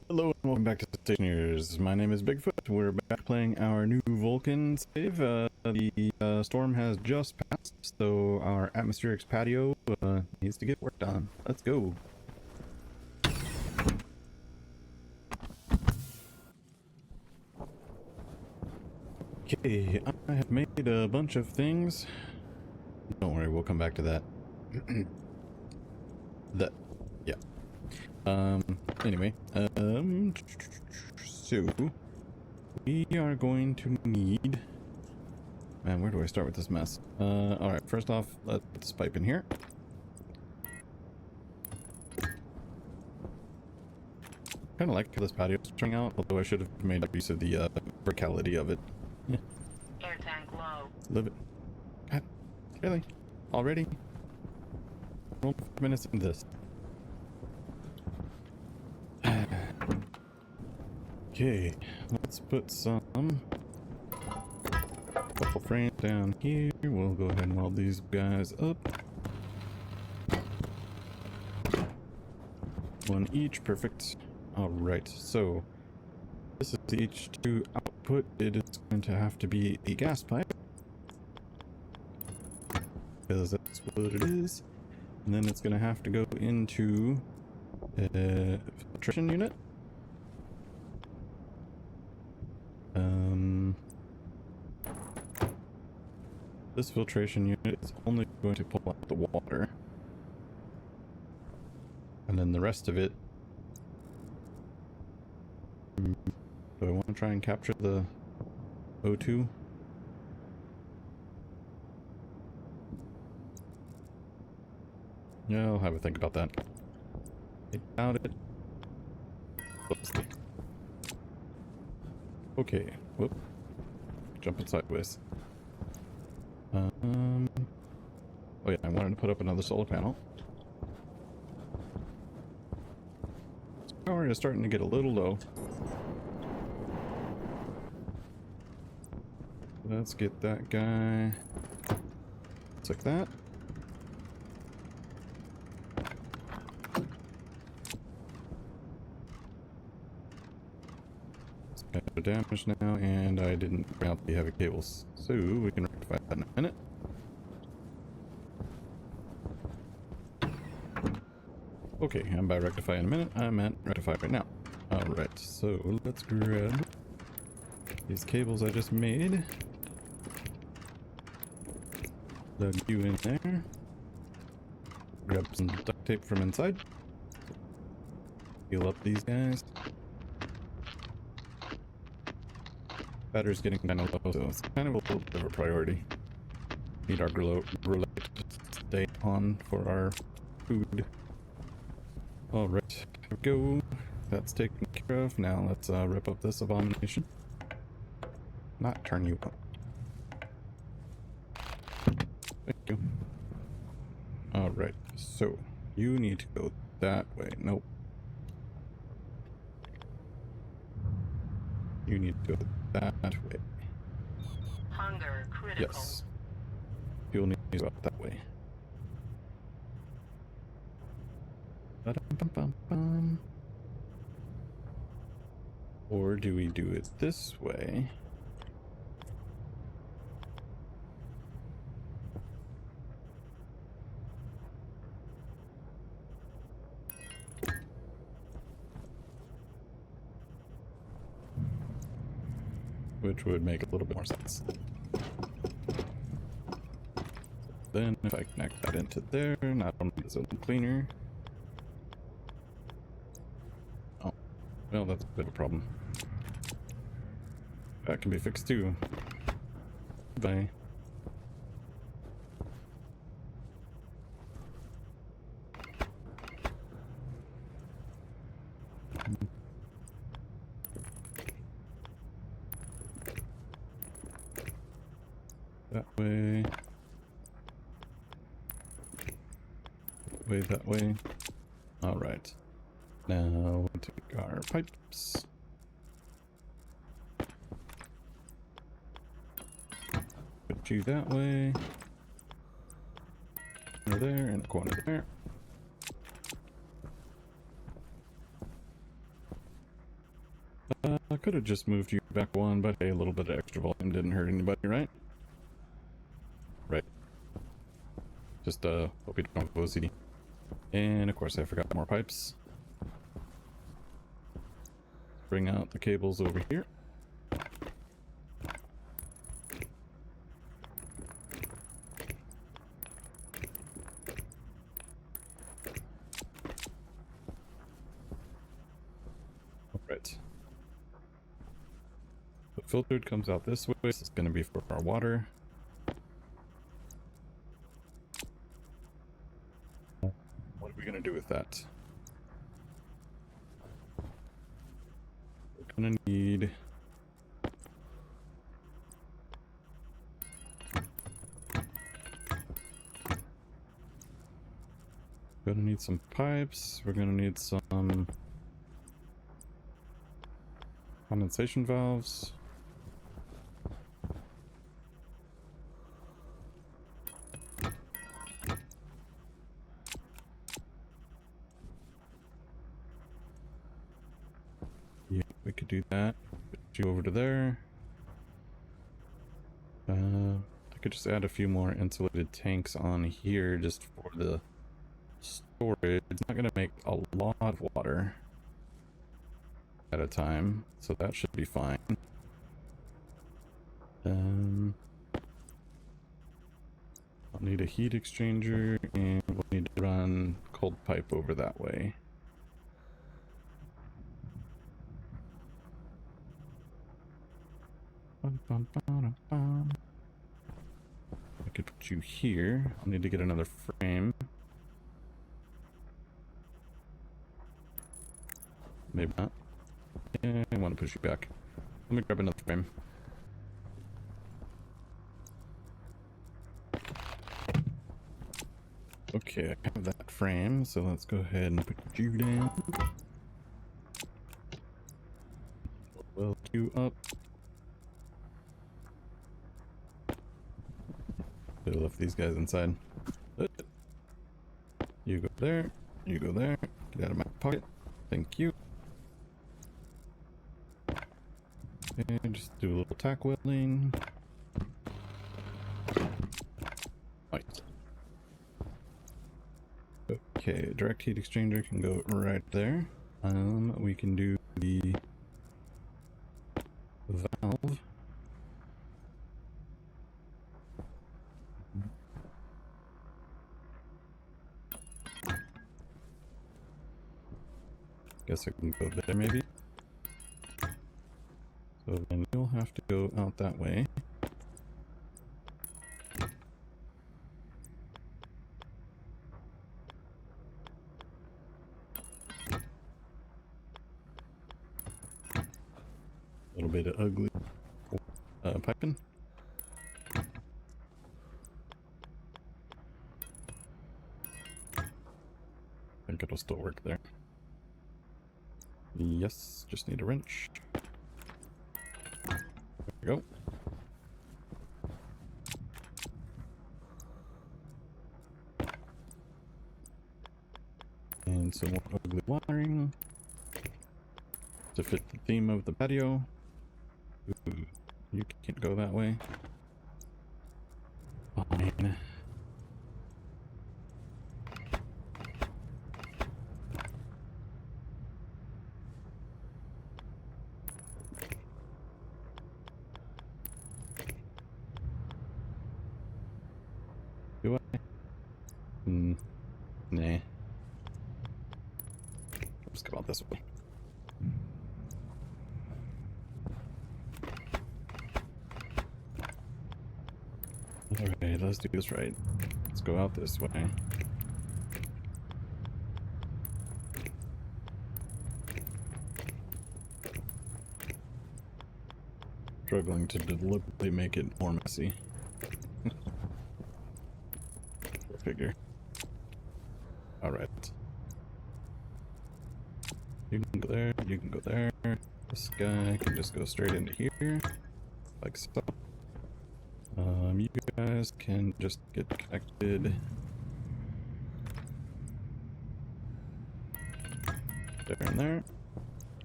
Hello and welcome back to Stationers. My name is Bigfoot. We're back playing our new Vulcan save. The storm has just passed, so our atmospherics patio needs to get worked on. Let's go. Okay, I have made a bunch of things. Don't worry, we'll come back to that. Yeah. Anyway, so we are going to need, man, where do I start with this mess? Alright, first off, let's put this pipe in here. Kind of like how this patio is turning out, although I should have made use of the verticality of it. Yeah. Air tank low. Live it. God, really? Already? We're only 5 minutes into this. Okay, let's put some couple frames down here. We'll go ahead and weld these guys up. One each, perfect. Alright, so this is the H2 output. It is going to have to be a gas pipe, because that's what it is. And then it's going to have to go into a filtration unit. This filtration unit is only going to pull out the water. And then the rest of it... Do I want to try and capture the O2? Yeah, I'll have a think about that. I doubt it. Oops. Okay, whoop. Jumping sideways. Oh yeah, I wanted to put up another solar panel. Power is starting to get a little low. Let's get that guy. Just like that. This guy's damaged now, and I didn't bring out the heavy cables, so we can rectify that in a minute. Okay, I'm by rectify in a minute. I meant rectify right now. Alright, so let's grab these cables I just made. Plug you in there. Grab some duct tape from inside. Heal up these guys. Battery's getting kind of low, so it's kind of a little bit of a priority. Need our relay to stay on for our food. Alright, here we go. That's taken care of. Now let's rip up this abomination. Not turn you up. Thank you. Alright, so you need to go that way. Nope. You need to go that way. Hunger critical. Yes. Fuel needs to go out that way. Ba-dum-bum-bum-bum. Or do we do it this way? Which would make a little bit more sense. Then if I connect that into there, not only is it cleaner. Oh, well, that's a bit of a problem. That can be fixed too. Bye. That way. That way. Alright. Now we'll take our pipes. Put you that way. Corner there and a corner there. I could have just moved you back one, but hey, a little bit of extra volume didn't hurt anybody, right? Right. Just, hope you don't have OCD. And of course I forgot more pipes. Bring out the cables over here. Alright. The filtered comes out this way. This is going to be for our water. What are we going to do with that? We're going to need... Gonna need some pipes. We're gonna need some condensation valves. Yeah, we could do that. Put you over to there. I could just add a few more insulated tanks on here just for the storage. It's not going to make a lot of water at a time, so that should be fine. I'll need a heat exchanger, and we'll need to run cold pipe over that way. I could put you here. I'll need to get another frame. Maybe not. Yeah, I want to push you back. Let me grab another frame. Okay, I have that frame, so let's go ahead and put you down. Weld you up. They left these guys inside. You go there. You go there. Get out of my pocket. Thank you. And just do a little tack welding. Right. Okay, direct heat exchanger can go right there. We can do the valve. Guess I can go there maybe. So then you'll have to go out that way. A little bit of ugly piping. I think it'll still work there. Yes, just need a wrench. There we go. And some more ugly wiring to fit the theme of the patio. Ooh, you can't go that way. Fine. Do I? Nah. Let's go out this way. Alright, let's do this right. Let's go out this way. Struggling to deliberately make it more messy. Go figure. Alright. You can go there, you can go there. This guy can just go straight into here. Like so. You guys can just get connected. There and there.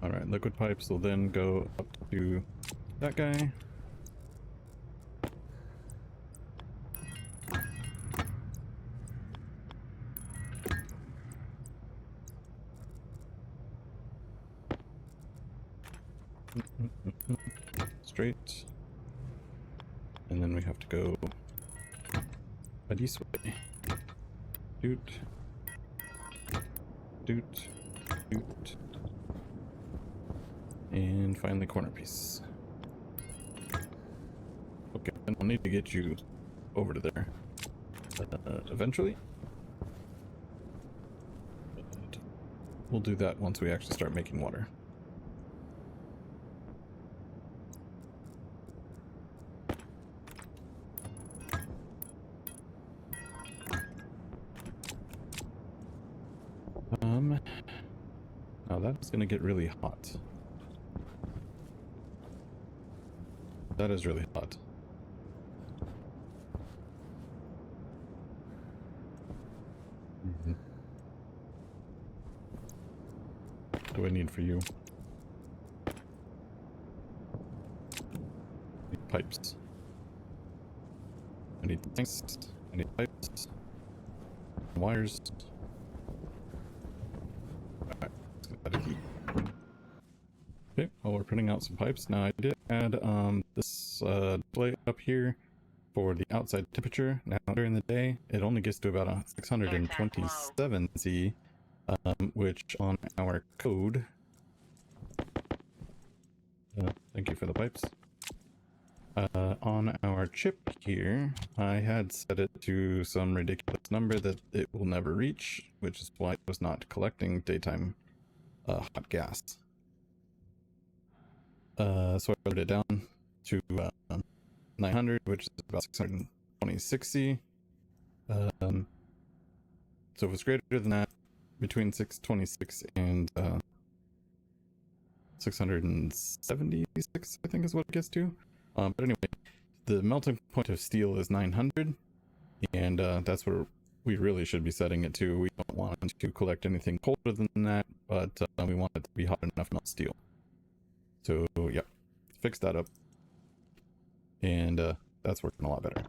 Alright, liquid pipes will then go up to that guy. Straight. And then we have to go this way. Doot. Doot. Doot. And finally corner piece. Okay, then I'll need to get you over to there. Eventually. But we'll do that once we actually start making water. Now that's gonna get really hot. That is really hot. What do I need for you? I need pipes. I need tanks. I need pipes. Wires. Alright, let's get out of heat. Okay, well we're putting out some pipes. Now I did add this display up here for the outside temperature. Now during the day it only gets to about a 627 C, which on our code, thank you for the pipes. On our chip here, I had set it to some ridiculous number that it will never reach, which is why it was not collecting daytime hot gas. So I put it down to 900, which is about 626 C. So if it's greater than that, between 626 and 676, I think is what it gets to. But anyway, the melting point of steel is 900, and that's where we really should be setting it to. We don't want it to collect anything colder than that, but we want it to be hot enough to melt steel. So yeah, fix that up, and that's working a lot better.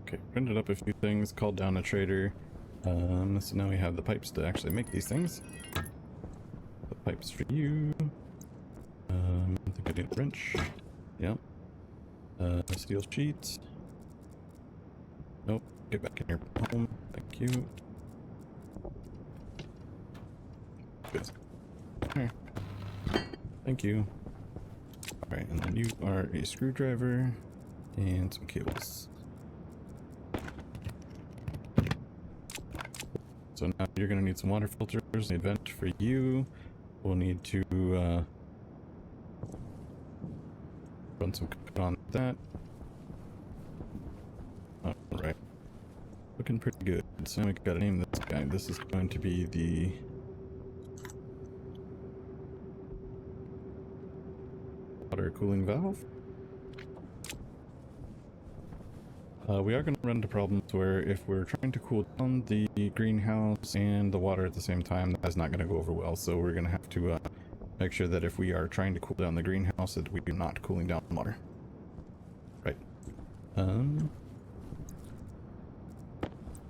Okay, printed up a few things, called down a trader. So now we have the pipes to actually make these things. The pipes for you. I think I need a wrench. Yep. Steel sheets. Nope. Get back in your home. Thank you. Good. Alright. Thank you. Alright, and then you are a screwdriver and some cables. So now you're going to need some water filters. The vent for you. We'll need to run some code on that. Alright. Looking pretty good. So we gotta name this guy. This is going to be the water cooling valve. We are going to run into problems where if we're trying to cool down the greenhouse and the water at the same time, that's not going to go over well. So we're going to have to make sure that if we are trying to cool down the greenhouse, that we are not cooling down water. Right.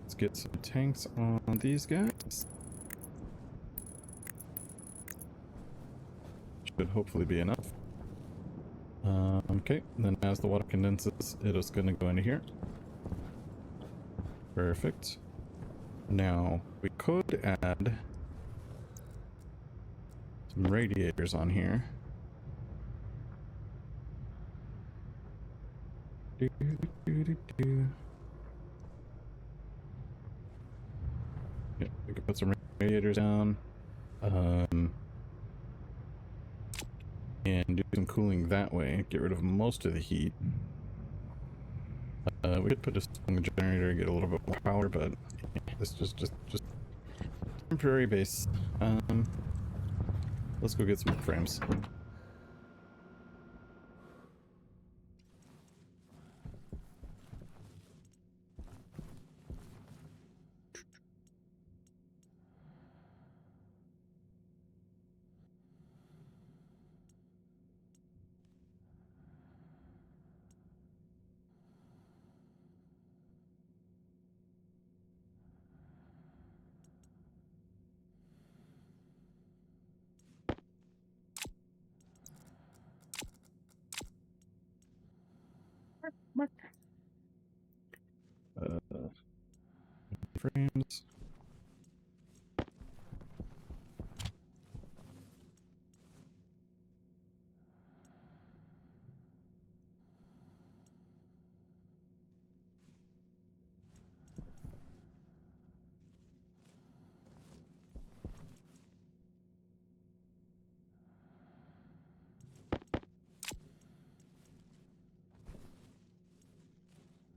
Let's get some tanks on these guys. Should hopefully be enough. Okay, then as the water condenses, it is going to go into here. Perfect. Now, we could add some radiators on here. Yeah, we could put some radiators down. And do some cooling that way, get rid of most of the heat. We could put a strong generator, get a little bit more power, but this just temporary base. Let's go get some frames. Frames.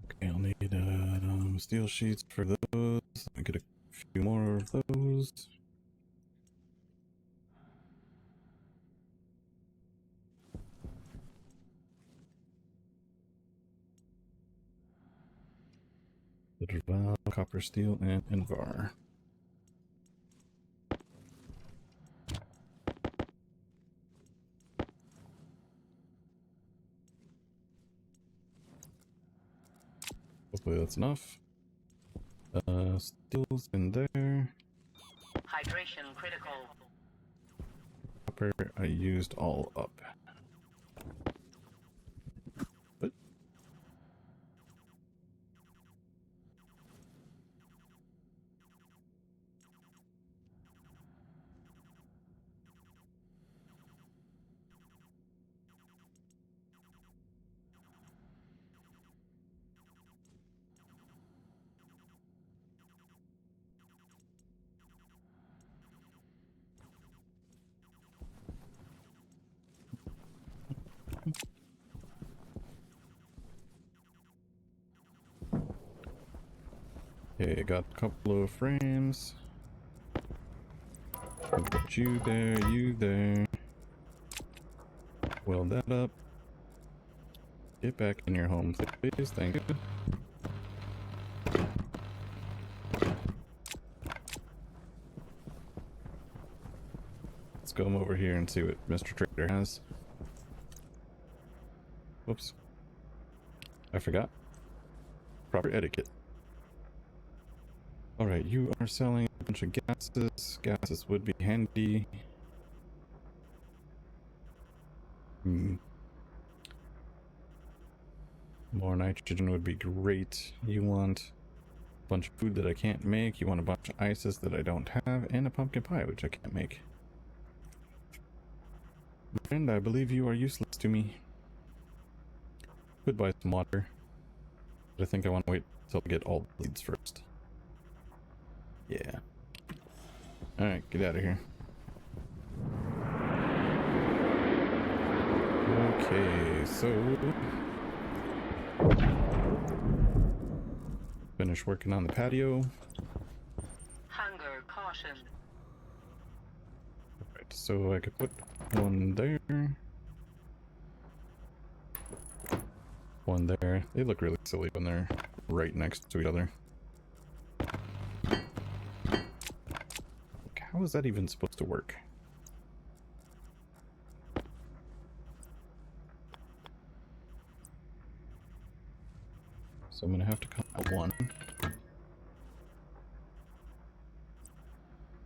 Okay, I'll need steel sheets for those. I get a few more of those. Valve, copper, steel, and Invar. Hopefully that's enough. Steel's in there. Hydration critical. Copper, I used all up. What? Okay, got a couple of frames. I'll put you there, you there. Weld that up. Get back in your home, please. Thank you. Let's go over here and see what Mr. Trader has. Whoops. I forgot. Proper etiquette. Alright, you are selling a bunch of gases. Gases would be handy. More nitrogen would be great. You want a bunch of food that I can't make. You want a bunch of ices that I don't have. And a pumpkin pie, which I can't make. My friend, I believe you are useless to me. Could buy some water. But I think I want to wait till I get all the leads first. Yeah. Alright, get out of here. Okay, so... finish working on the patio. Hunger caution. Alright, so I could put one there. One there. They look really silly when they're right next to each other. How is that even supposed to work? So I'm gonna have to come out one.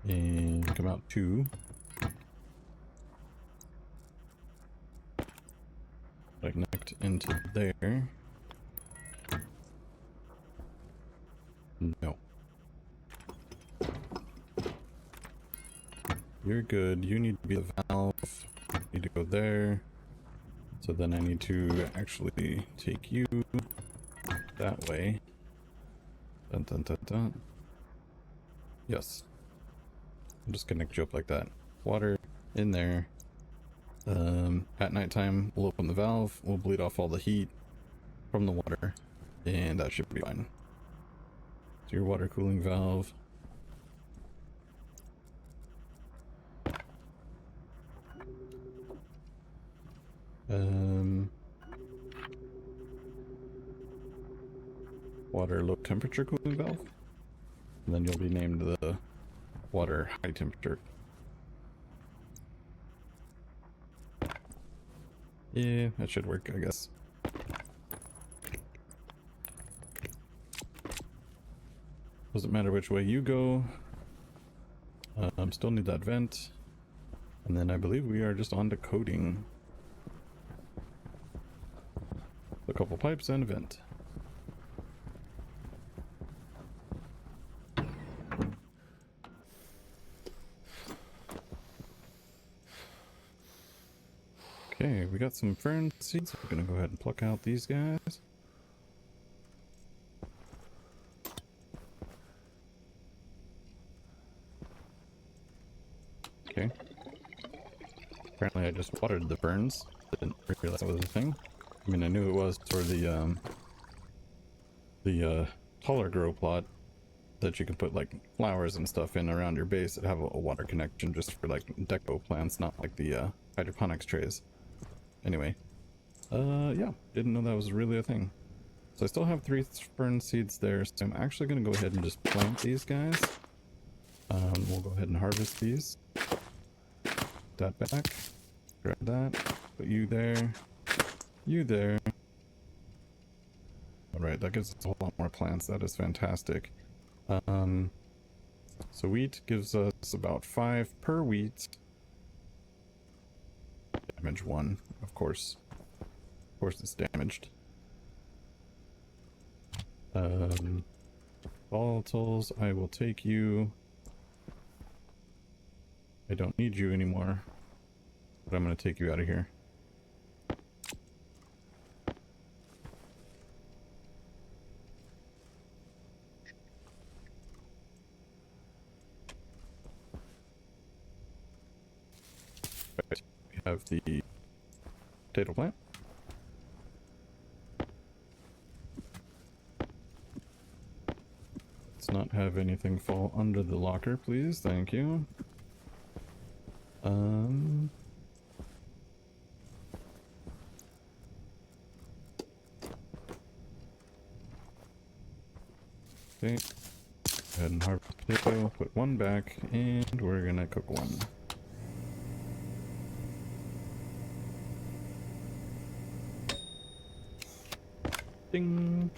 And come out two. Like connect into there. No. You're good. You need to be the valve. You need to go there. So then I need to actually take you that way. Dun dun dun dun. Yes. I'm just gonna connect you up like that. Water in there. At nighttime, we'll open the valve. We'll bleed off all the heat from the water, and that should be fine. So your water cooling valve. Um, water low temperature cooling valve. And then you'll be named the water high temperature. Yeah, that should work, I guess. Doesn't matter which way you go. Still need that vent. And then I believe we are just on to coding. A couple pipes and a vent. Okay, we got some fern seeds. We're gonna go ahead and pluck out these guys. Okay. Apparently I just watered the ferns. Didn't realize that was a thing. I mean, I knew it was for the taller grow plot that you can put like flowers and stuff in around your base that have a water connection just for like deco plants, not like the hydroponics trays. Anyway, yeah, didn't know that was really a thing. So I still have 3 fern seeds there, so I'm actually gonna go ahead and just plant these guys. We'll go ahead and harvest these. That back. Grab that. Put you there. You there. Alright, that gives us a whole lot more plants. That is fantastic. So wheat gives us about 5 per wheat. Damage 1, of course. Of course it's damaged. Volatiles, I will take you. I don't need you anymore, but I'm going to take you out of here. Right. We have the potato plant. Let's not have anything fall under the locker, please. Thank you. Okay. Go ahead and harvest potato, put 1 back, and we're gonna cook 1. Ding!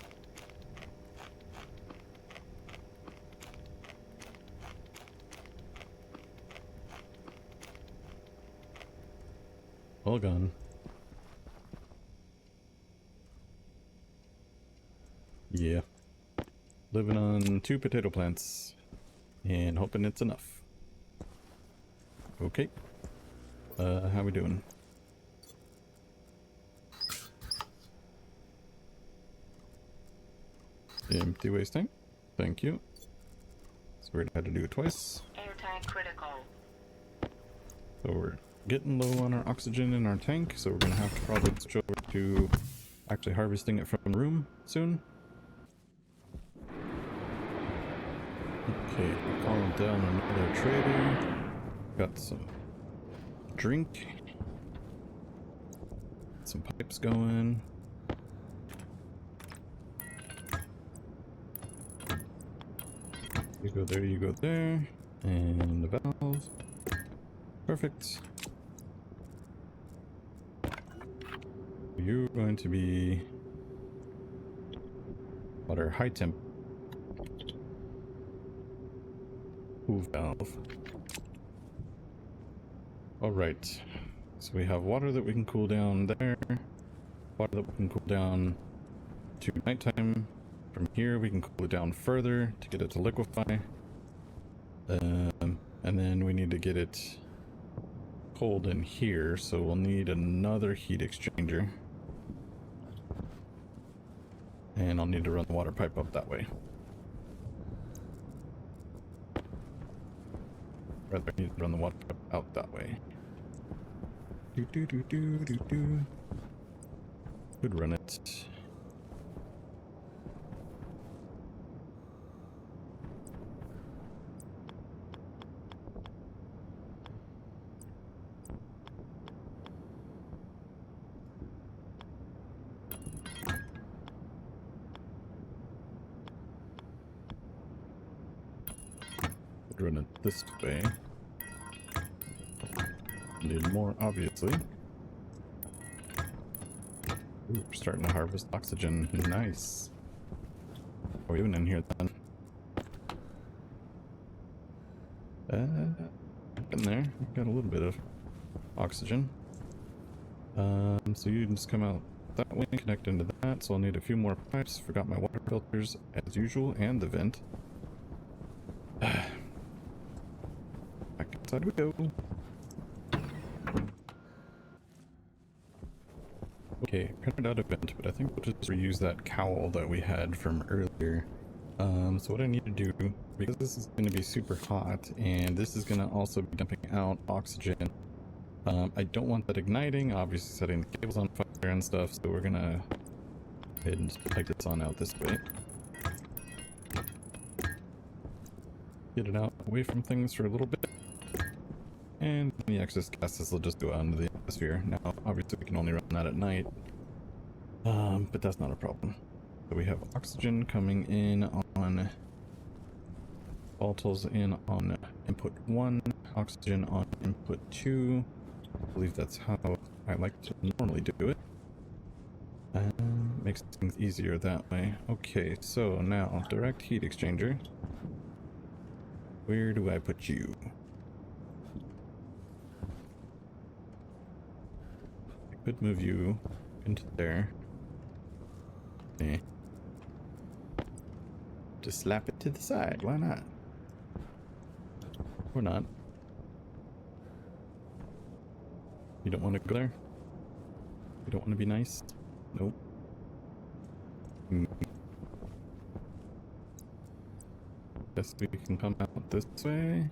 All gone. Yeah. Living on 2 potato plants and hoping it's enough. Okay. How we doing? Empty waste tank. Thank you. So we're gonna have to do it twice. Air tank critical. So we're getting low on our oxygen in our tank, so we're gonna have to probably switch over to actually harvesting it from the room soon. Okay, we're calling down another trader. Got some drink. Some pipes going. You go there, you go there. And the valve. Perfect. You're going to be water high temp. Valve. Alright. So we have water that we can cool down there. Water that we can cool down to nighttime. From here we can cool it down further to get it to liquefy. And then we need to get it cold in here, so we'll need another heat exchanger. And I'll need to run the water pipe up that way. Rather, I need to run the water pipe out that way. Could run it. run it this way. Need more, obviously. Ooh, we're starting to harvest oxygen. Nice. What are we doing in here then? In there, we've got a little bit of oxygen. So you can just come out that way, connect into that. So I'll need a few more pipes. Forgot my water filters as usual, and the vent. Back inside we go. Okay, printed out a vent, but I think we'll just reuse that cowl that we had from earlier. So what I need to do, because this is going to be super hot, and this is going to also be dumping out oxygen, I don't want that igniting, obviously setting the cables on fire and stuff, so we're going to go ahead and just pipe this on out this way. Get it out away from things for a little bit, and the excess gases will just go out into the atmosphere. Now, obviously we can only run that at night, but that's not a problem. So we have oxygen coming in on volatiles in on input 1, oxygen on input 2. I believe that's how I like to normally do it. Makes things easier that way. Okay, so now direct heat exchanger. Where do I put you? I could move you into there. Eh. Just slap it to the side, why not? Or not. You don't want to go there? You don't want to be nice? Nope. Guess we can come out this way.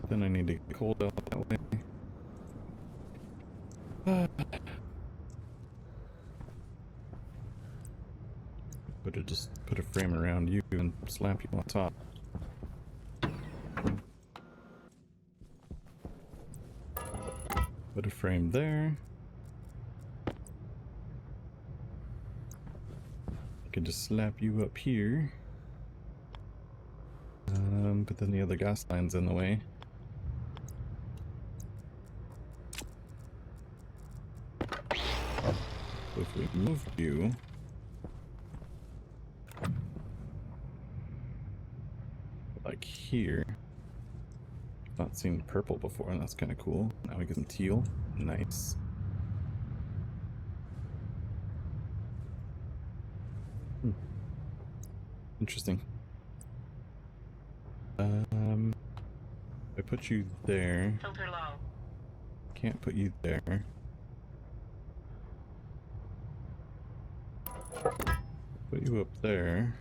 Then I need to get cold out that way. But just put a frame around you and slap you on top. Put a frame there. I could just slap you up here. But then the other gas line's in the way. So if we move you, like here, I've not seen purple before, and that's kind of cool. Now we get some teal. Nice. Interesting. I put you there. Filter low. Can't put you there. Put you up there.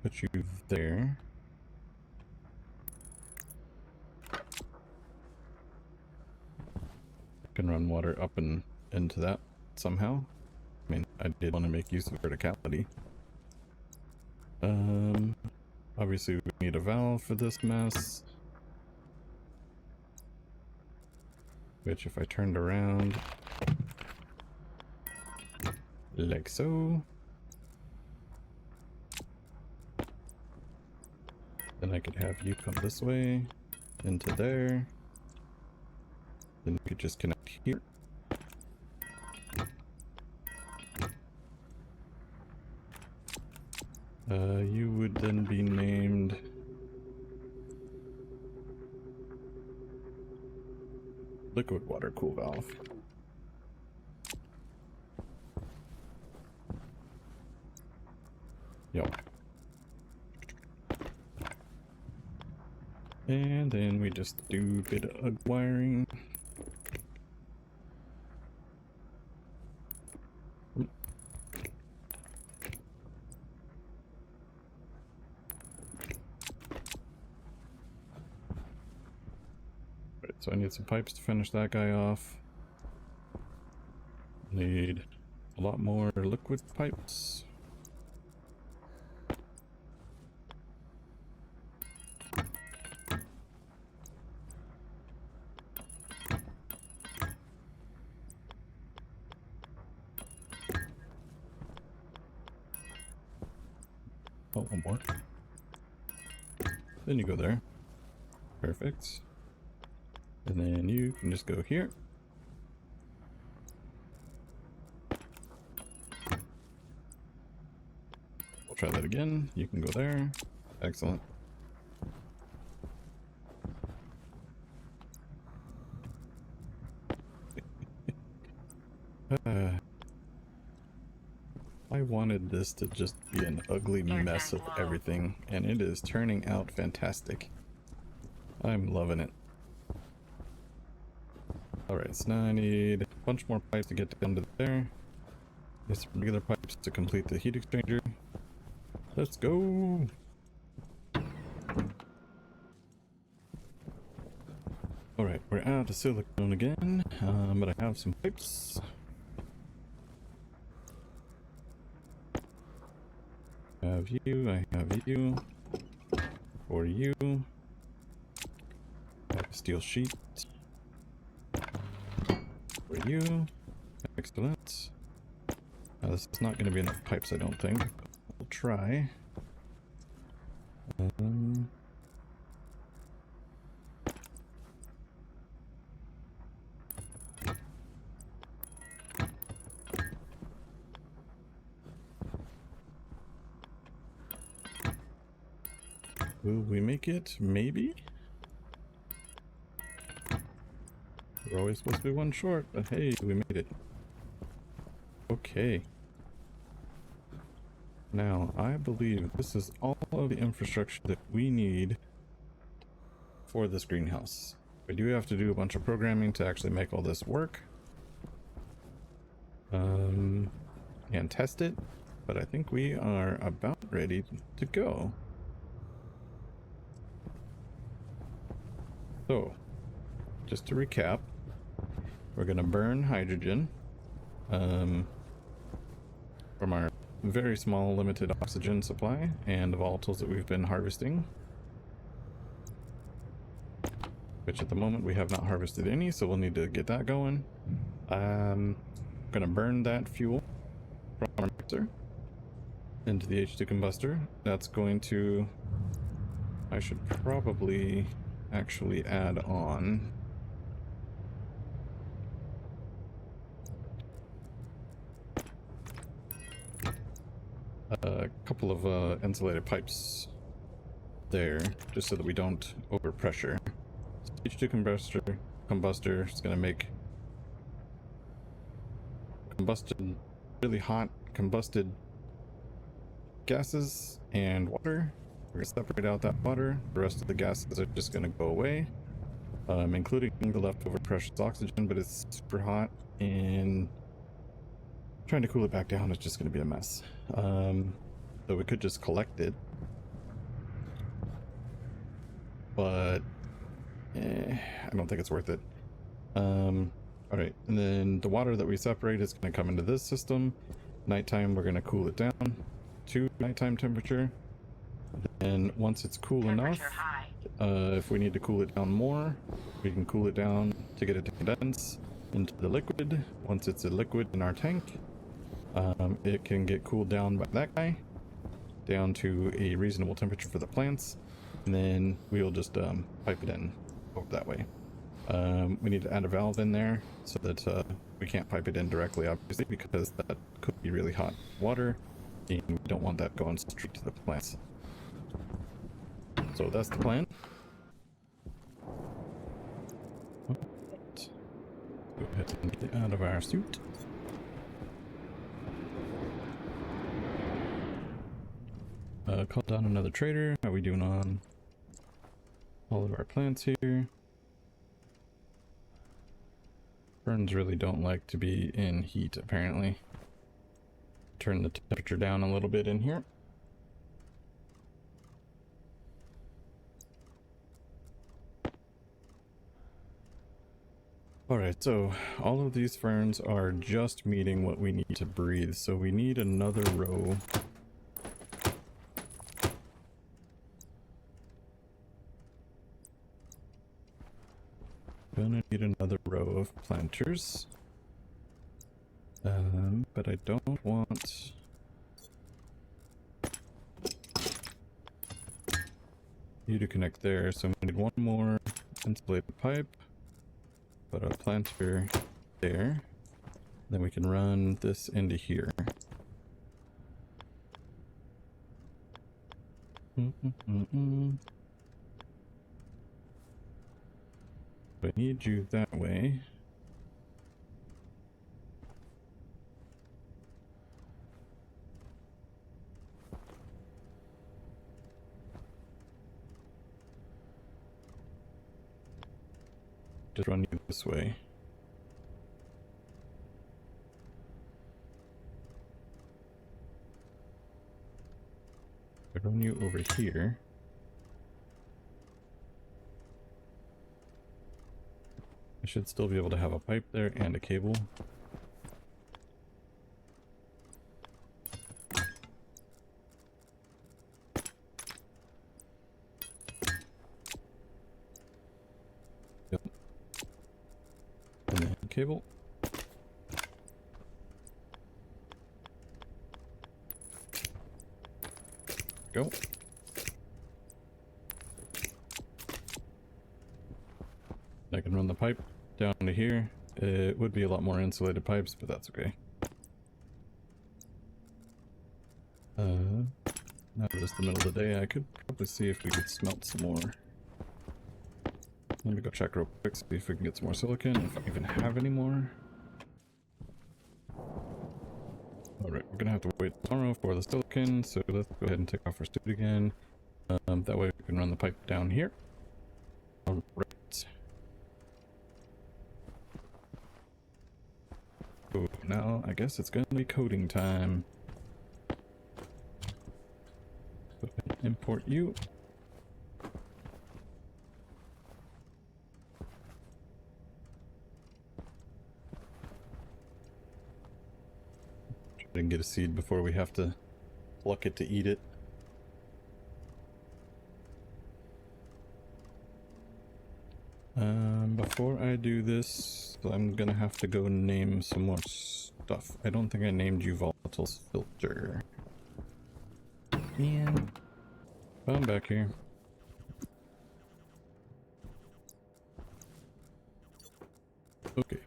Put you there. Can run water up and into that somehow. I mean, I did want to make use of verticality. Obviously we need a valve for this mess. Which if I turned around like so, then I could have you come this way into there. Then you could just connect here. You would then be named liquid water cool valve. Yep. And then we just do a bit of wiring. So I need some pipes to finish that guy off. Need a lot more liquid pipes. one more. Then you go there. Perfect. And then you can just go here. We'll try that again. You can go there. Excellent. I wanted this to just be an ugly mess of everything, and it is turning out fantastic. I'm loving it. Alright, so now I need a bunch more pipes to get down to there. Need some regular pipes to complete the heat exchanger. Let's go! Alright, we're out of silicone again, but I have some pipes. I have you. For you. I have a steel sheet. For you. Excellent. Now this is not going to be enough pipes, I don't think. We'll try. Will we make it? Maybe? We're always supposed to be one short, but hey, we made it. Okay. Now, I believe this is all of the infrastructure that we need for this greenhouse. We do have to do a bunch of programming to actually make all this work. And test it, but I think we are about ready to go. So, just to recap, we're going to burn hydrogen from our very small limited oxygen supply and the volatiles that we've been harvesting, which at the moment we have not harvested any, so we'll need to get that going. I'm going to burn that fuel from our mixer into the H2 combustor. That's going to, I should probably actually add on a couple of insulated pipes there, just so that we don't overpressure. So H2 combustor is going to make really hot combusted gases and water. We're going to separate out that water. The rest of the gases are just going to go away, including the leftover precious oxygen, but it's super hot, and trying to cool it back down is just going to be a mess. So we could just collect it, but I don't think it's worth it. Alright, and then the water that we separate is going to come into this system. Nighttime, we're going to cool it down to nighttime temperature. And once it's cool enough, if we need to cool it down more, we can cool it down to get it to condense into the liquid. Once it's a liquid in our tank, it can get cooled down by that guy down to a reasonable temperature for the plants, and then we'll just pipe it in over that way. We need to add a valve in there so that we can't pipe it in directly, obviously, because that could be really hot water, and we don't want that going straight to the plants. So that's the plan. Let's go ahead and get out of our suit. Call down another trader. How are we doing on all of our plants here? Ferns really don't like to be in heat, apparently. Turn the temperature down a little bit in here. Alright, so all of these ferns are just meeting what we need to breathe, so we need another row. Gonna need another row of planters. But I don't want you to connect there, so we need one more insulated pipe. Put a planter there. Then we can run this into here. I need you that way. Just run you this way. I run you over here. I should still be able to have a pipe there and a cable. Yep. And then cable. Go. I can run the pipe down to here. It would be a lot more insulated pipes, but that's okay. Now that it's the middle of the day, I could probably see if we could smelt some more. Let me go check real quick, see if we can get some more silicon, if I even have any more. Alright, we're gonna have to wait tomorrow for the silicon, so let's go ahead and take off our suit again. That way we can run the pipe down here. Alright. Oh, now I guess it's gonna be coding time. Go ahead and import you. Try and get a seed before we have to pluck it to eat it. Before I do this, I'm gonna have to go name some more stuff. I don't think I named you volatiles filter. Man. Well, I'm back here. Okay.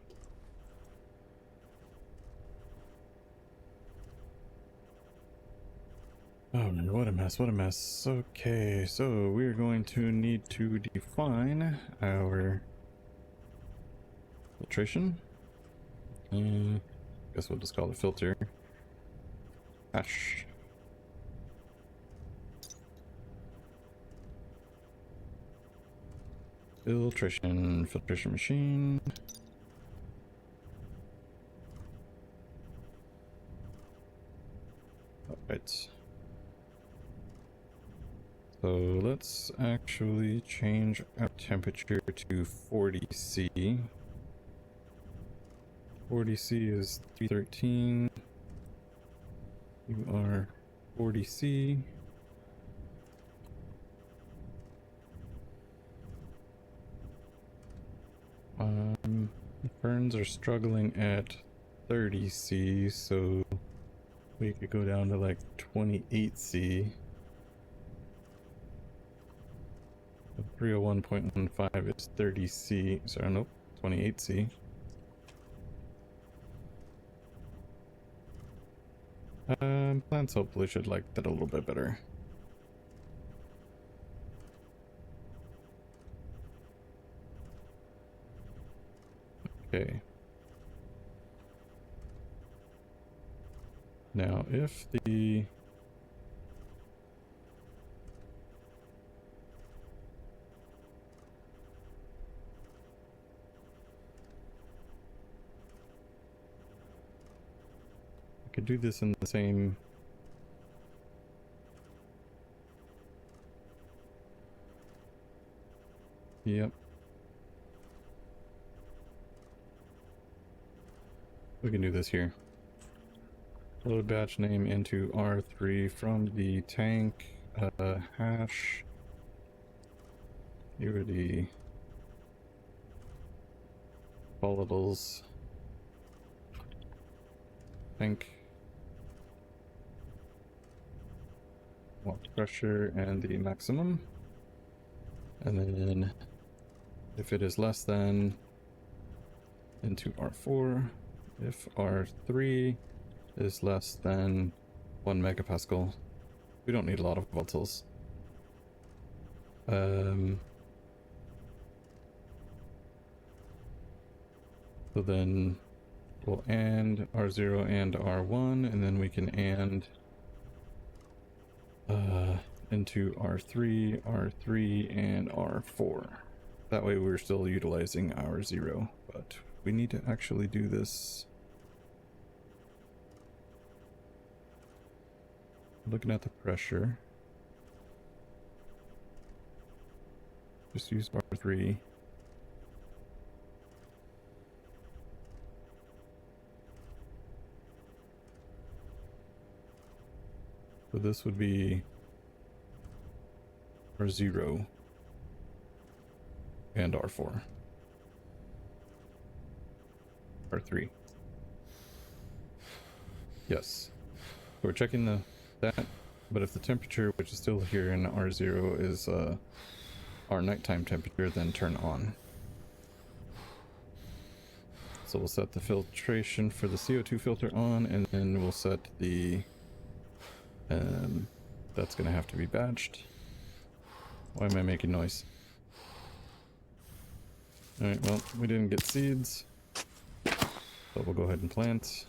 Oh man, what a mess, what a mess. Okay, so we're going to need to define our filtration. Guess we'll just call it filter. Hash. Filtration machine. Alright. So let's actually change our temperature to 40°C. 40°C is 313. You are 40°C. The ferns are struggling at 30°C, so we could go down to like 28°C. 301.15 is 30°C. Sorry, nope, 28°C. Plants hopefully should like that a little bit better. Okay. Now, if the I could do this in the same. Yep. We can do this here. Load batch name into R3 from the tank, hash. Here are the volatiles. Tank. Want pressure and the maximum. And then if it is less than, into R4. If R3 is less than 1 megapascal, we don't need a lot of volatiles. So then we'll AND R0 and R1, and then we can AND into R3, R3, and R4. That way we're still utilizing our 0, but we need to actually do this. Looking at the pressure. Just use R3. So this would be R0 and R4. R3. Yes. So we're checking that, but if the temperature, which is still here in R0, is our nighttime temperature, then turn on. So we'll set the filtration for the CO2 filter on, and then we'll set the that's gonna have to be batched. Why am I making noise? Alright, well, we didn't get seeds, but we'll go ahead and plant.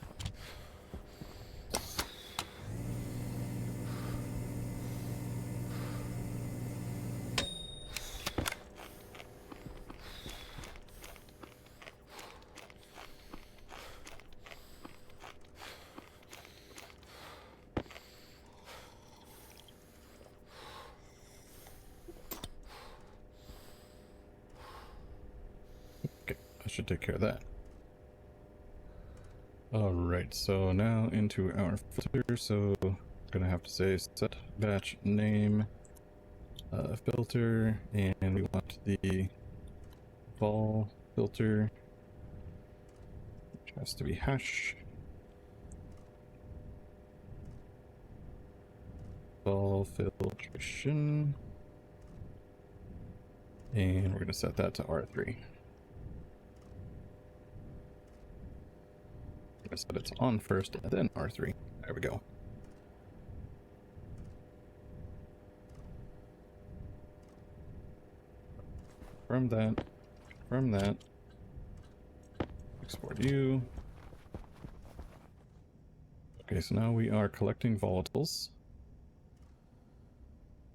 Should take care of that. Alright, so now into our filter. So gonna have to say set batch name filter, and we want the vol filter, which has to be hash. Vol filtration, and we're gonna set that to R3. Set it's on first and then R3. There we go. From that, export you. Okay, so now we are collecting volatiles.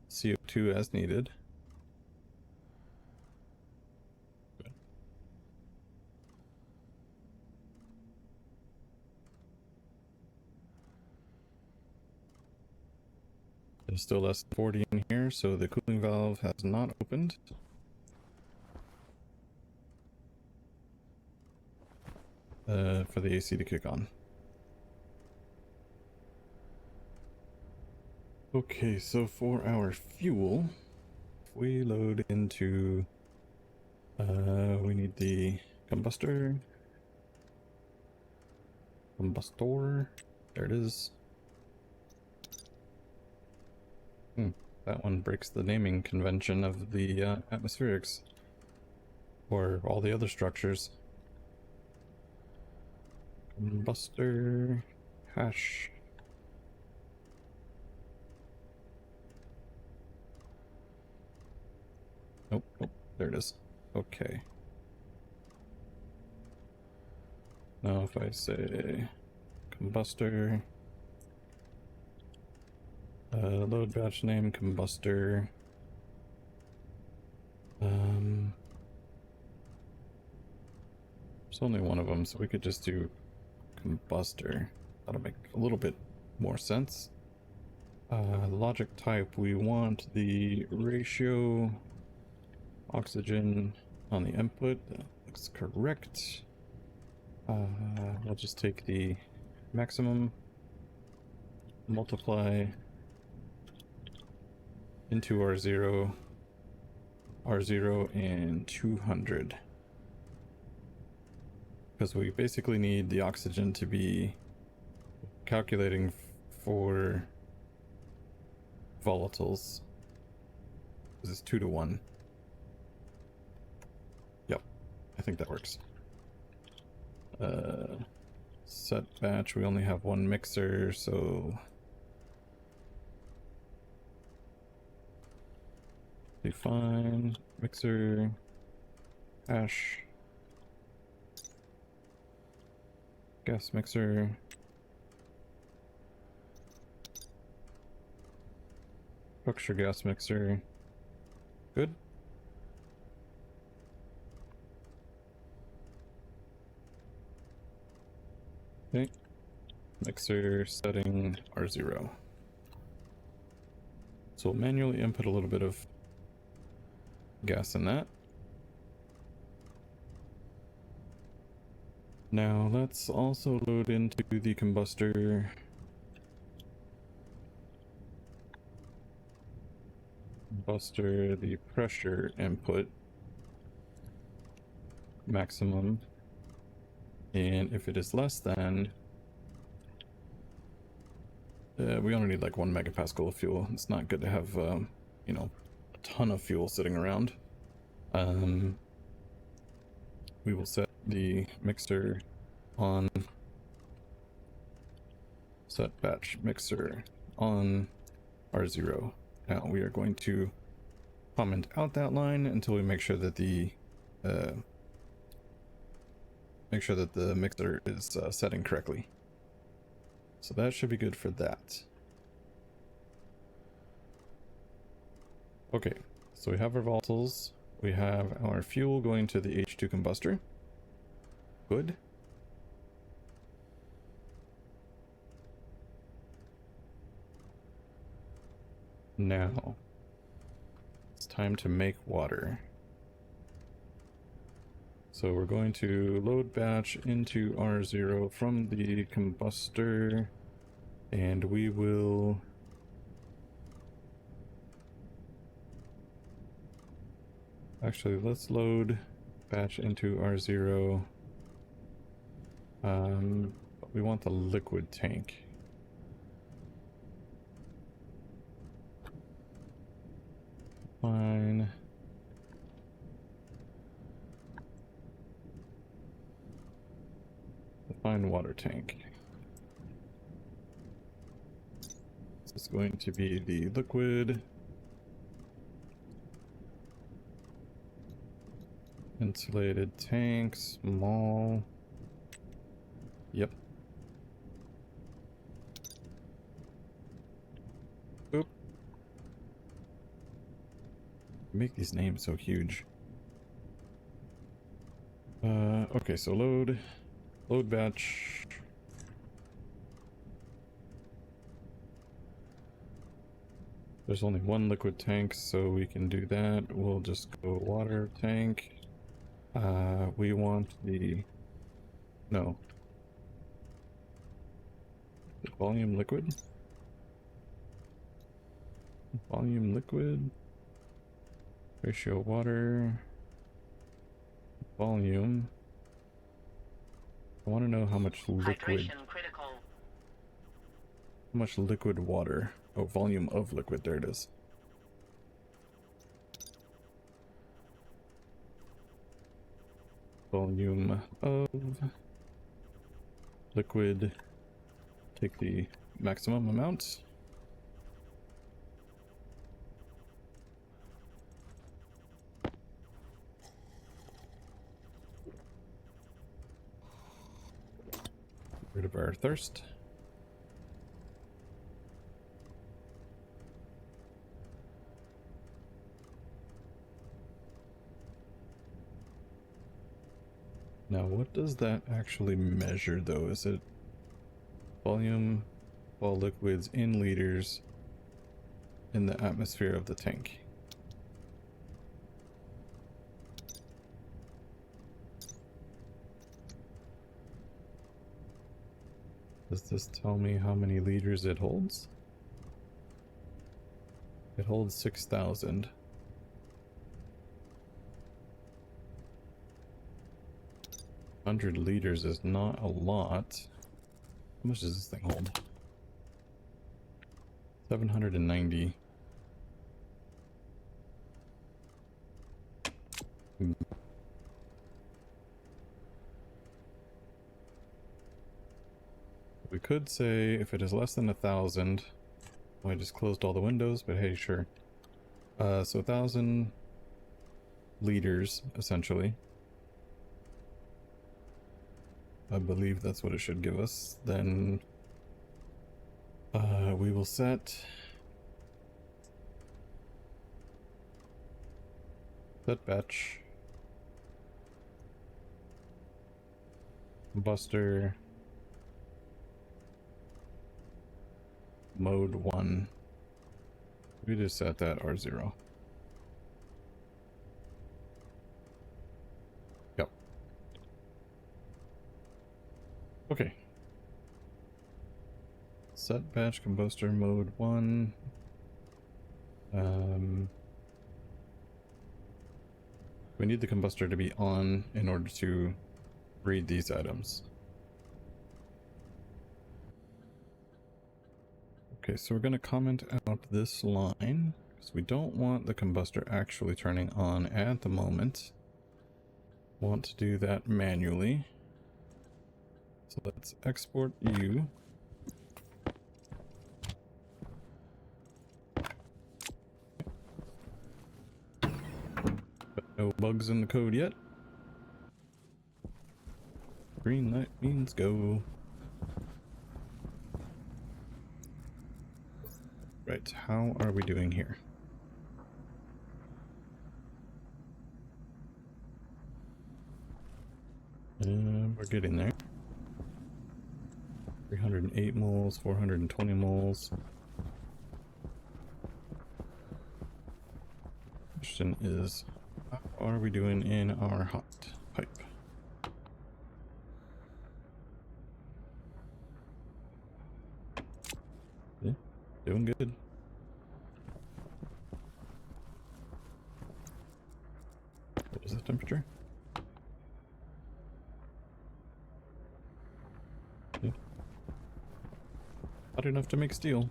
CO2 as needed. There's still less than 40 in here, so the cooling valve has not opened. For the AC to kick on. Okay, so for our fuel, we load into, we need the combustor, there it is. That one breaks the naming convention of the atmospherics, or all the other structures. Combustor hash. Nope, there it is. Okay. Now if I say combustor, load batch name combustor, there's only one of them, so we could just do combustor. That'll make a little bit more sense. Logic type, we want the ratio oxygen on the input. That looks correct. We'll just take the maximum, multiply into R0 and 200. Because we basically need the oxygen to be calculating for volatiles. This is 2 to 1. I think that works. Set batch, we only have one mixer, so define mixer hash gas mixer structure gas mixer. Good. Okay. Mixer setting R0. So we'll manually input a little bit of gas in that. Now let's also load into the combustor the pressure input maximum, and if it is less than we only need like 1 megapascal of fuel. It's not good to have you know, a ton of fuel sitting around. We will set the mixer on set batch mixer on R0. Now we are going to comment out that line until we make sure that the mixer is setting correctly. So that should be good for that. Okay, so we have our volatiles. We have our fuel going to the H2 combustor. Good. Now, it's time to make water. So we're going to load batch into R0 from the combustor, and we will actually, let's load batch into R0. But we want the liquid tank. Fine. Define water tank. This is going to be the liquid. Insulated tank, small. Yep. Oop. Make these names so huge. Okay, so load batch. There's only one liquid tank, so we can do that. We'll just go water tank. We want the volume liquid. Volume liquid. Ratio water. Volume. I want to know how much liquid. How much liquid water. Oh, volume of liquid. There it is. Volume of liquid. Take the maximum amount. Get rid of our thirst. Now, what does that actually measure, though? Is it volume of all liquids in liters in the atmosphere of the tank? Does this tell me how many liters it holds? It holds 6,000. Liters is not a lot. How much does this thing hold? 790. We could say if it is less than 1,000, I just closed all the windows, but hey, sure. So 1,000 liters, essentially. I believe that's what it should give us. Then we will set batch combustor mode 1. We just set that R0. Yep. Okay. Set batch combustor mode 1. We need the combustor to be on in order to read these items. Okay, so we're going to comment out this line because we don't want the combustor actually turning on at the moment. Want to do that manually. So let's export you. But no bugs in the code yet. Green light means go. Right, how are we doing here? We're getting there. 308 moles, 420 moles. Question is, how are we doing in our hot pipe? Yeah, doing good. What was the temperature? Yeah. Hot enough to make steel.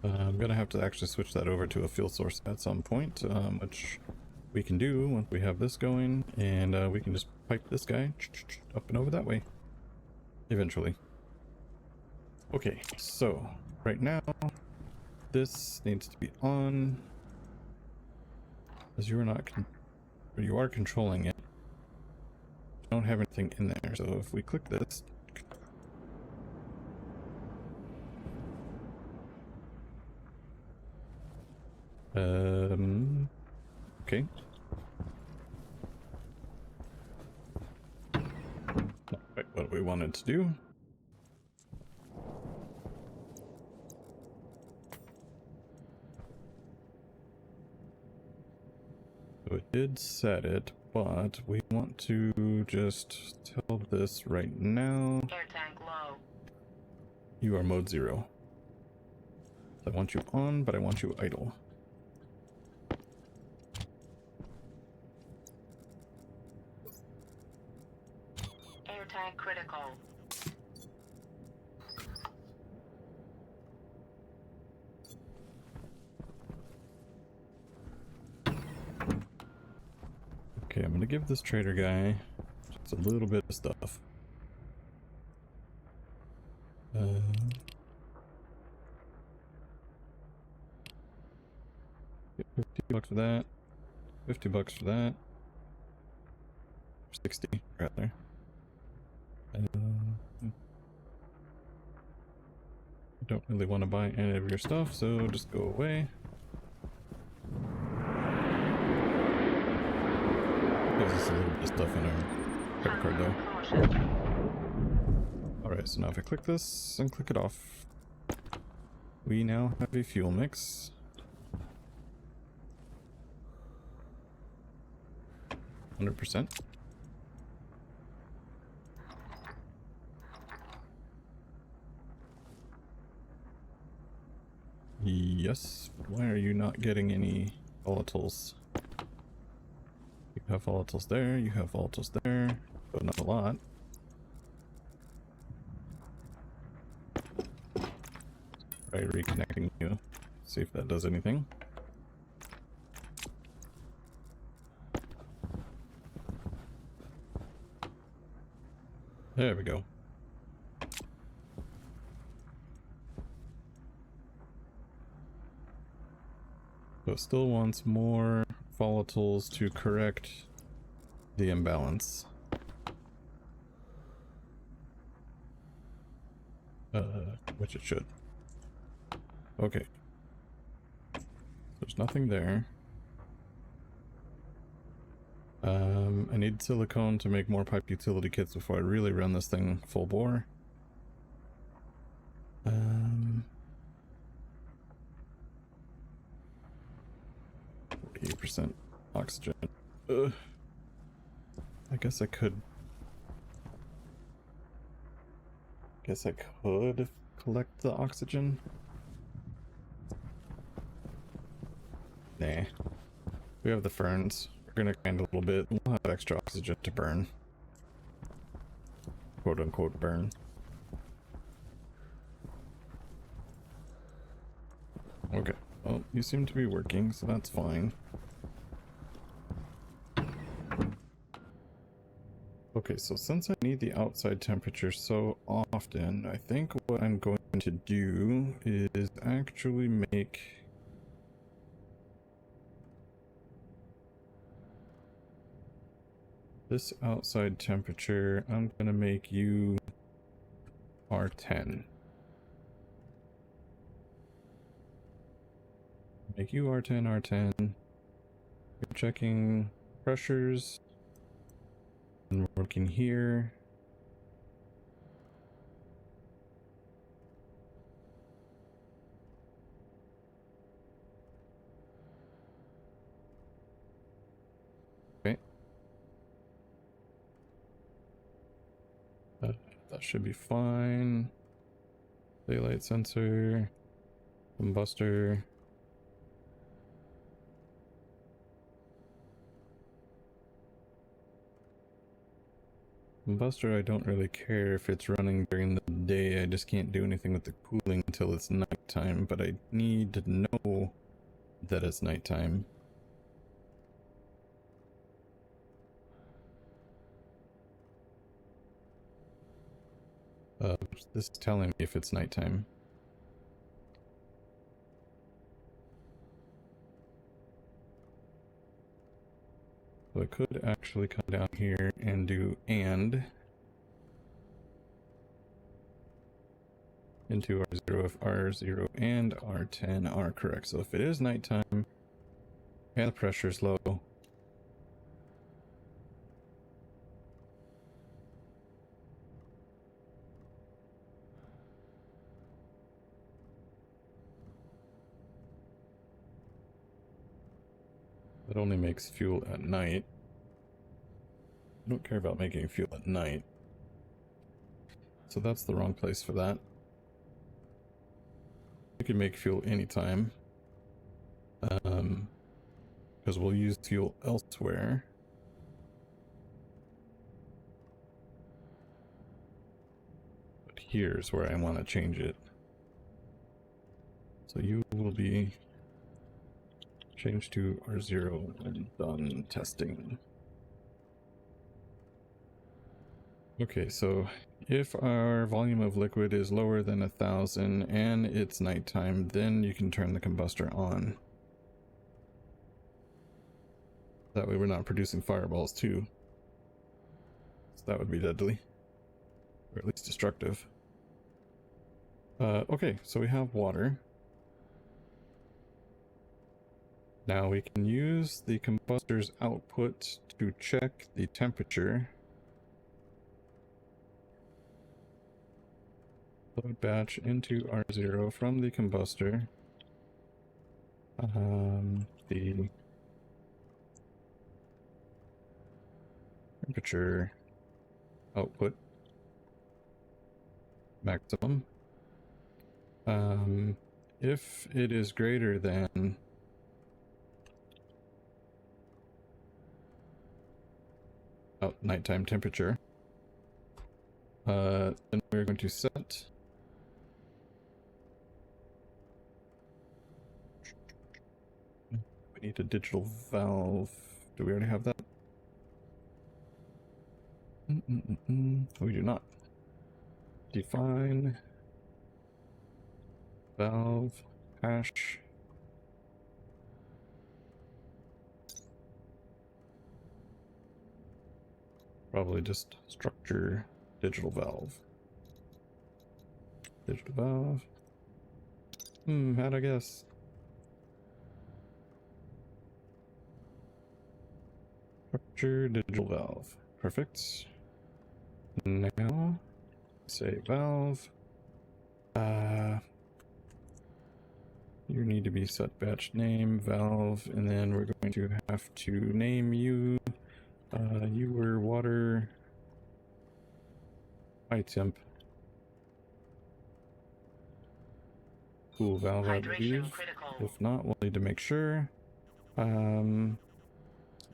I'm gonna have to actually switch that over to a fuel source at some point, which we can do once we have this going, and we can just pipe this guy up and over that way eventually. Okay, so right now this needs to be on, as you are not you are controlling it. You don't have anything in there, so if we click this, okay. Not quite what we wanted to do. So it did set it, but we want to just tell this right now. Air tank low. You are mode 0. I want you on, but I want you idle. Air tank critical. Okay, I'm gonna give this trader guy just a little bit of stuff. Get $50 for that. $50 for that. 60 rather. I don't really want to buy any of your stuff, so just go away. Gives us a little bit of stuff in our credit card though. Alright, so now if I click this and click it off, we now have a fuel mix. %. Yes. Why are you not getting any volatiles? You have volatiles there, you have volatiles there, but not a lot. Try reconnecting you. See if that does anything. There we go. So it still wants more volatiles to correct the imbalance. Which it should. Okay. There's nothing there. I need silicone to make more pipe utility kits before I really run this thing full bore. 48% oxygen. I guess I could collect the oxygen. Nah. We have the ferns. We're gonna grind a little bit. We'll have extra oxygen to burn. Quote unquote burn. Okay. Well, you seem to be working, so that's fine. Okay, so since I need the outside temperature so often, I think what I'm going to do is actually make this outside temperature, I'm going to make you R10. Make you R10, R10. We're checking pressures. And we're working here. Okay. That should be fine. Daylight sensor. Combustor. Combustor, I don't really care if it's running during the day. I just can't do anything with the cooling until it's nighttime, but I need to know that it's nighttime. This is telling me if it's nighttime. So I could actually come down here and do and into R0 if R0 and R10 are correct. So if it is nighttime and the pressure is low, it only makes fuel at night. I don't care about making fuel at night. So that's the wrong place for that. We can make fuel anytime. Because we'll use fuel elsewhere. But here's where I want to change it. So you will be changed to R0 and done testing. Okay, so if our volume of liquid is lower than 1,000 and it's nighttime, then you can turn the combustor on. That way we're not producing fireballs too. So that would be deadly. Or at least destructive. Okay, so we have water. Now we can use the combustor's output to check the temperature. Load batch into R0 from the combustor. The temperature output maximum. If it is greater than nighttime temperature, then we're going to set we need a digital valve. Do we already have that? We do not. Define valve hash Probably just structure digital valve. Digital valve. How'd I guess? Structure digital valve. Perfect. Now, say valve. You need to be set batch name, valve, and then we're going to have to name you. You were water high temp. Cool valve, I believe. Critical. If not, we'll need to make sure. Then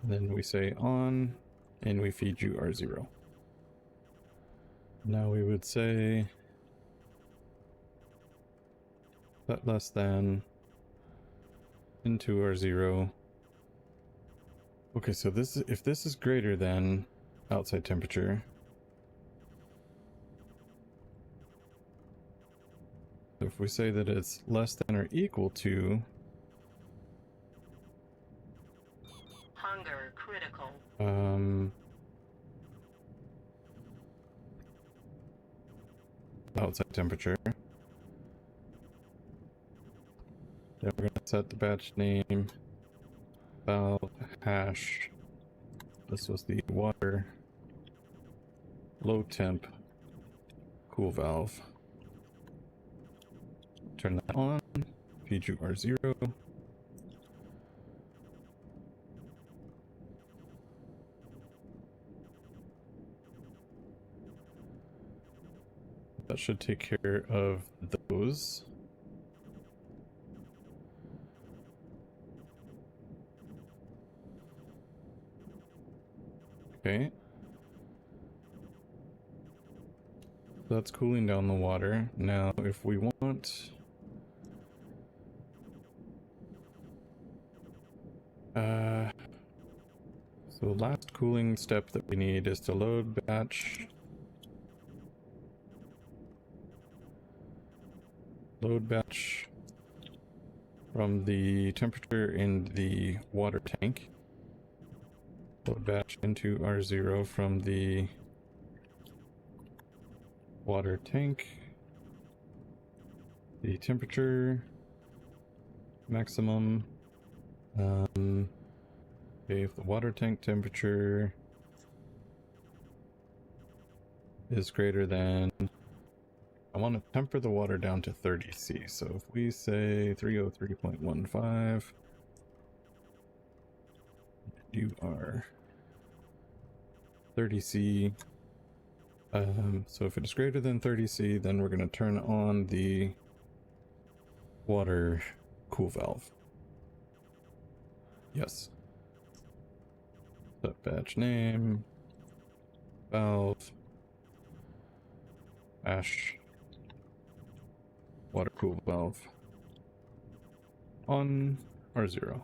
we say on, and we feed you R0. Now we would say set less than into R0. Okay, so this is, if this is greater than outside temperature, if we say that it's less than or equal to Hunger critical. Outside temperature, then we're going to set the batch name valve hash. This was the water low temp cool valve. Turn that on, feed you R0. That should take care of those. Okay. That's cooling down the water. Now, if we want... so last cooling step that we need is to load batch. Load batch from the temperature in the water tank. Load batch into R0 from the water tank. The temperature maximum. Okay, if the water tank temperature is greater than, I want to temper the water down to 30°C. So if we say 303.15, you are 30°C. So if it is greater than 30°C, then we're going to turn on the water cool valve. Yes. Set batch name, valve, hash, water cool valve on R0.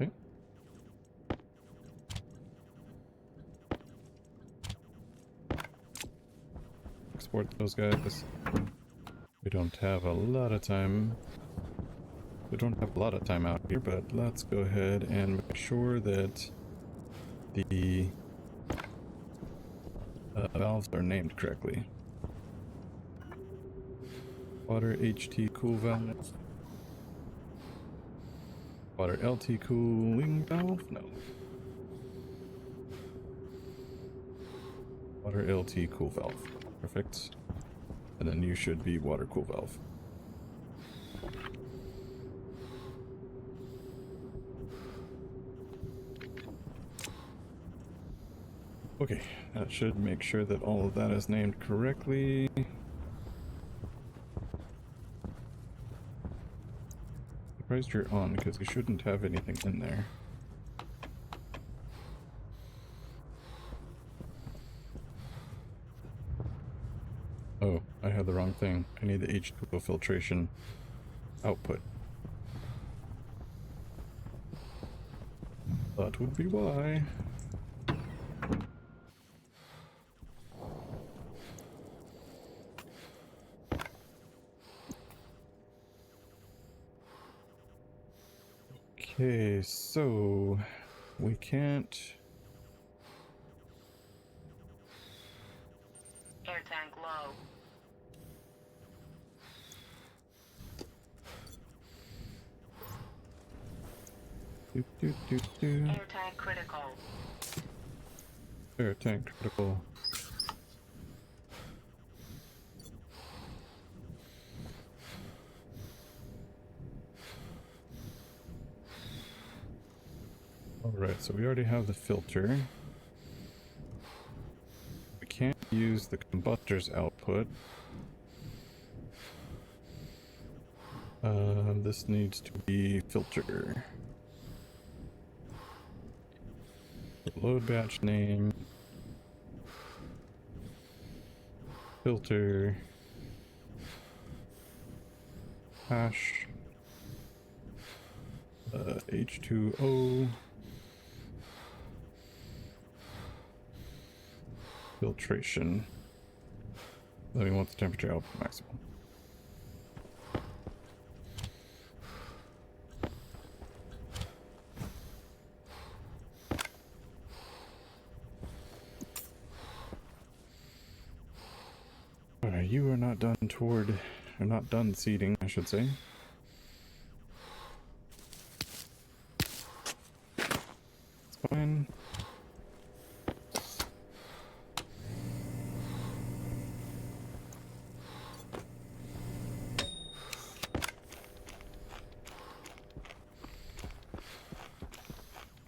Okay. Export those guys. We don't have a lot of time. We don't have a lot of time out here, but let's go ahead and make sure that the valves are named correctly. Water HT cool valve. Water LT cooling valve? No. Water LT cool valve. Perfect. And then you should be water cool valve. Okay, that should make sure that all of that is named correctly. Surprised you're on, because you shouldn't have anything in there. Oh, I had the wrong thing. I need the H2O filtration output. That would be why. Okay, so we can't. Air tank low. Air tank critical. Air tank critical. Alright, so we already have the filter. We can't use the combustor's output. This needs to be filter. Load batch name. Filter. Hash. H2O. Filtration. Then we want the temperature output maximum. Alright, you are not done or not done seeding, I should say. It's fine.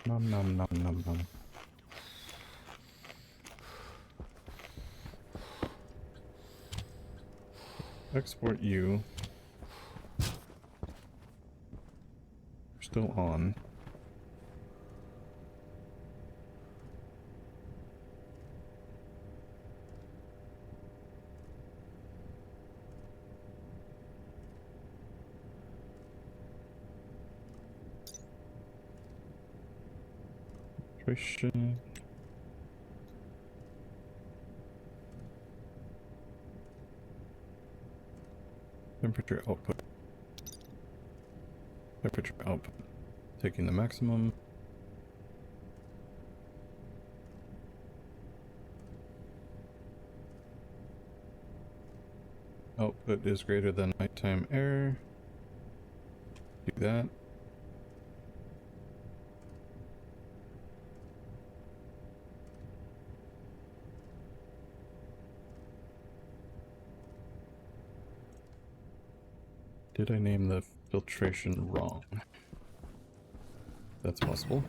Nom nom nom nom nom. Export you. We're still on. Filtration. Temperature output. Temperature output. Taking the maximum. Output is greater than nighttime air. Do that. Did I name the filtration wrong? That's possible.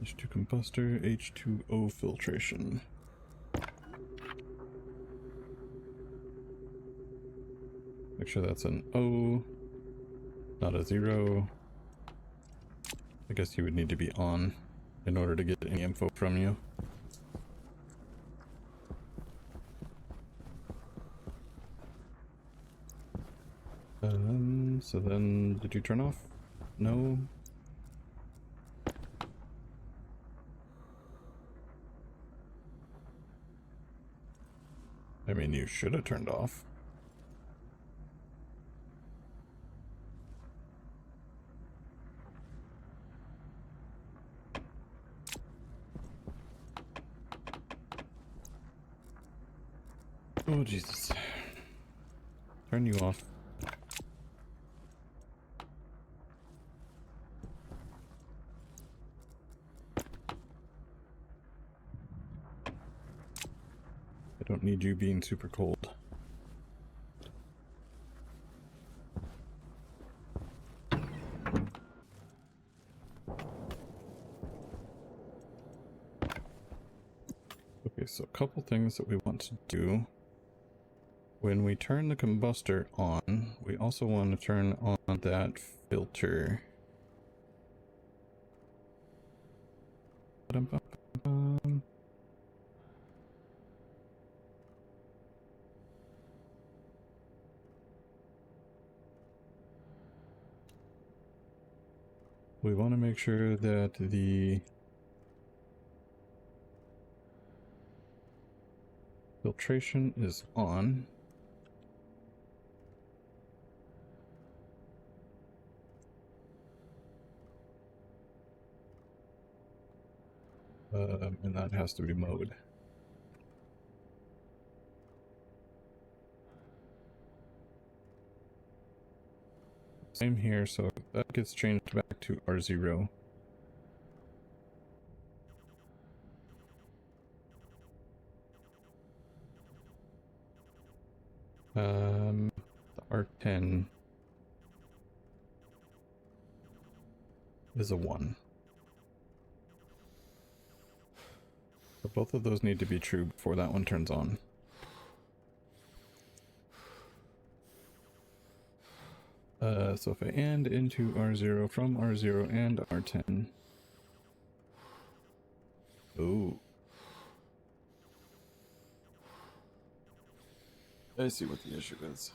H2 combustor, H2O filtration. Make sure that's an O, not a 0. I guess you would need to be on in order to get any info from you. So then, did you turn off? No. I mean, you should have turned off. Oh, Jesus. Turn you off. I don't need you being super cold. Okay, so a couple things that we want to do. When we turn the combustor on, we also want to turn on that filter. We want to make sure that the filtration is on. And that has to be mode. Same here, so that gets changed back to R0. The R10 is a 1. So both of those need to be true before that one turns on. So if I and into R0 from R0 and R10. Oh. I see what the issue is.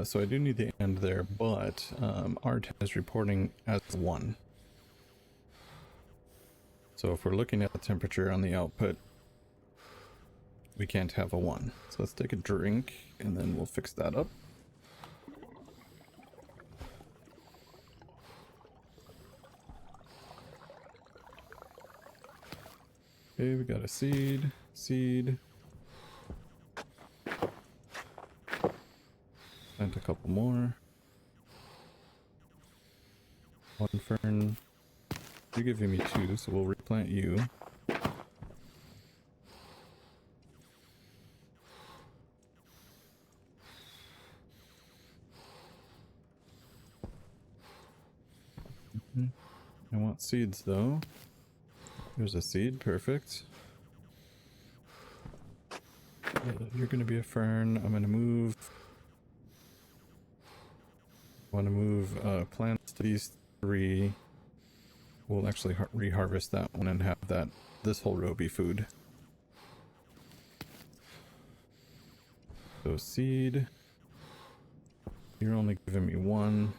So I do need the and there, but R10 is reporting as 1. So if we're looking at the temperature on the output, we can't have a 1. So let's take a drink and then we'll fix that up. Okay, we got a seed. Plant a couple more. 1 fern. You're giving me 2, so we'll replant you. I want seeds though. There's a seed, perfect. You're gonna be a fern. I'm gonna move. I want to move plants to these 3. We'll actually reharvest that one and have this whole row be food. So seed. You're only giving me 1.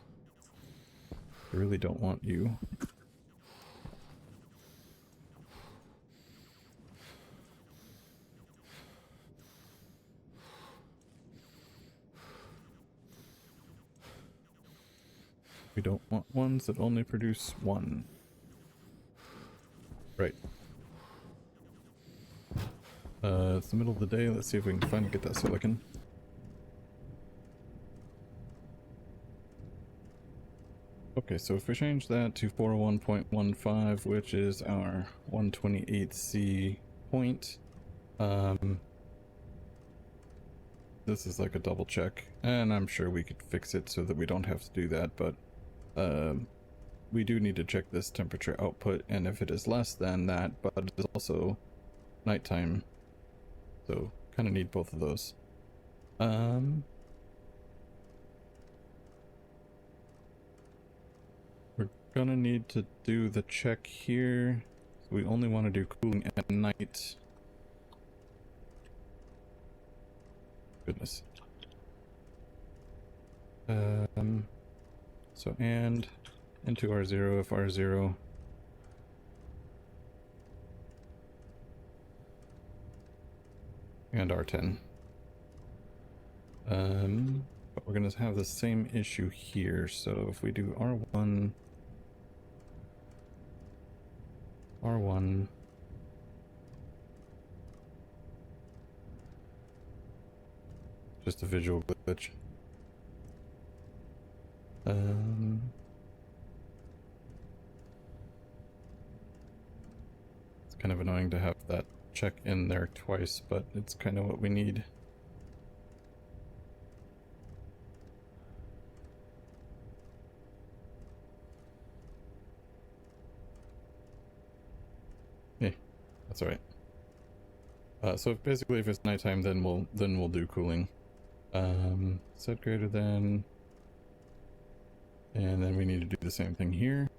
I really don't want you. We don't want ones that only produce 1. Right. It's the middle of the day. Let's see if we can finally get that silicon. Okay, so if we change that to 401.15, which is our 128C point, this is like a double check, and I'm sure we could fix it so that we don't have to do that, but we do need to check this temperature output, and if it is less than that, but it is also nighttime, so kind of need both of those. We're gonna need to do the check here. So we only want to do cooling at night. Goodness. So and into R0 if R0 and R10. But we're gonna have the same issue here. So if we do R1, just a visual glitch. It's kind of annoying to have that check in there twice, but it's kind of what we need. Yeah, that's all right. So basically, if it's nighttime, then we'll do cooling. Set greater than, and then we need to do the same thing here.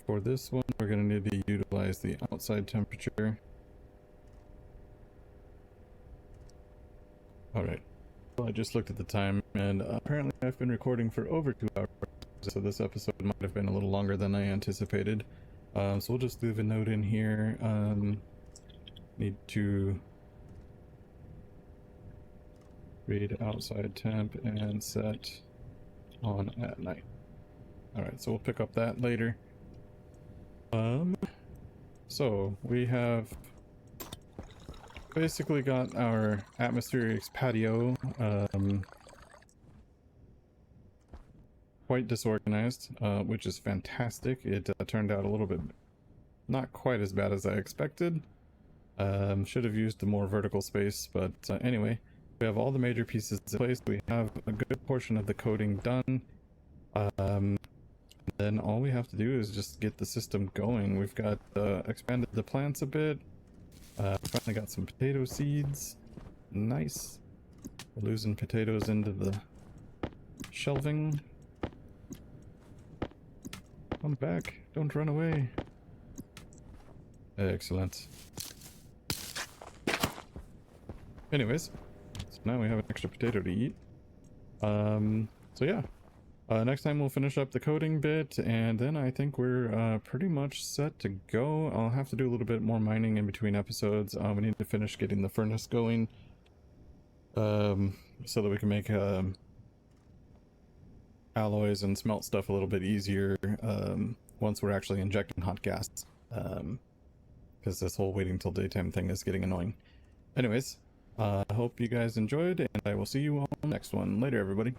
For this one, we're going to need to utilize the outside temperature. Alright, well, I just looked at the time, and apparently I've been recording for over 2 hours, so this episode might have been a little longer than I anticipated. So we'll just leave a note in here. Need to read outside temp and set on at night. Alright, so we'll pick up that later. So we have basically got our atmospherics patio quite disorganized, which is fantastic. It turned out a little bit not quite as bad as I expected. Should have used the more vertical space, but anyway, we have all the major pieces in place. We have a good portion of the coding done. Then all we have to do is just get the system going. We've got expanded the plants a bit. Finally got some potato seeds. Nice. We're losing potatoes into the shelving. Come back. Don't run away. Excellent. Anyways, so now we have an extra potato to eat. So yeah. Next time we'll finish up the coding bit, and then I think we're pretty much set to go. I'll have to do a little bit more mining in between episodes. We need to finish getting the furnace going, so that we can make alloys and smelt stuff a little bit easier once we're actually injecting hot gas, because this whole waiting till daytime thing is getting annoying. Anyways, I hope you guys enjoyed, and I will see you all next one. Later, everybody.